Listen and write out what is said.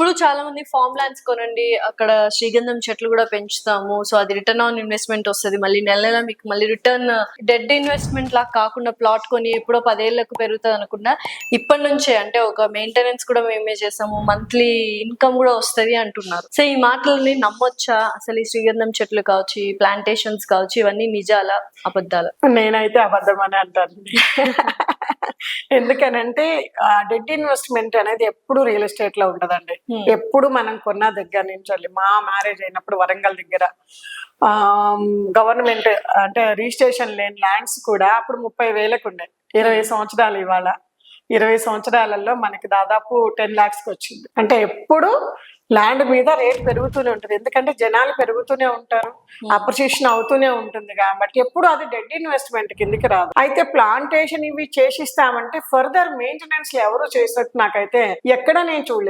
ఇప్పుడు చాలా మంది ఫార్మ్ ల్యాండ్స్ కొనండి, అక్కడ శ్రీగంధం చెట్లు కూడా పెంచుతాము, సో అది రిటర్న్ ఆన్ ఇన్వెస్ట్మెంట్ వస్తుంది, మళ్ళీ నెల నెల మీకు మళ్ళీ రిటర్న్ డెడ్ ఇన్వెస్ట్మెంట్ లాగా కాకుండా ప్లాట్ కొని ఎప్పుడో 10 ఏళ్లకు పెరుగుతుంది అనుకున్నా ఇప్పటి నుంచే అంటే ఒక మెయింటెనెన్స్ కూడా మేమే చేస్తాము, మంత్లీ ఇన్కమ్ కూడా వస్తుంది అంటున్నారు. సో ఈ మాటలని నమ్మొచ్చా? అసలు ఈ శ్రీగంధం చెట్లు కావచ్చు, ఈ ప్లాంటేషన్స్ కావచ్చు, ఇవన్నీ నిజాలా అబద్ధాలా? నేనైతే అబద్ధం అని అంటాను. ఎందుకనంటే డెడ్ ఇన్వెస్ట్మెంట్ అనేది ఎప్పుడు రియల్ ఎస్టేట్ లో ఉండదండి. ఎప్పుడు మనం కొన్న దగ్గర నుంచి మా మ్యారేజ్ అయినప్పుడు వరంగల్ దగ్గర గవర్నమెంట్ అంటే రిజిస్ట్రేషన్ లేని ల్యాండ్స్ కూడా అప్పుడు 30,000కు ఉండే. 20 సంవత్సరాలు ఇవాళ 20 సంవత్సరాలలో మనకి దాదాపు 10 lakhs వచ్చింది. అంటే ఎప్పుడు ల్యాండ్ మీద రేట్ పెరుగుతూనే ఉంటుంది, ఎందుకంటే జనాలు పెరుగుతూనే ఉంటారు, అప్రిషియేషన్ అవుతూనే ఉంటుంది కాబట్టి ఎప్పుడు అది డెడ్ ఇన్వెస్ట్మెంట్ కిందికి రాదు. అయితే ప్లాంటేషన్ ఇవి చేసిస్తామంటే ఫర్దర్ మెయింటెనెన్స్ ఎవరు చేసినట్టు నాకైతే ఎక్కడ నేను చూడలేదు.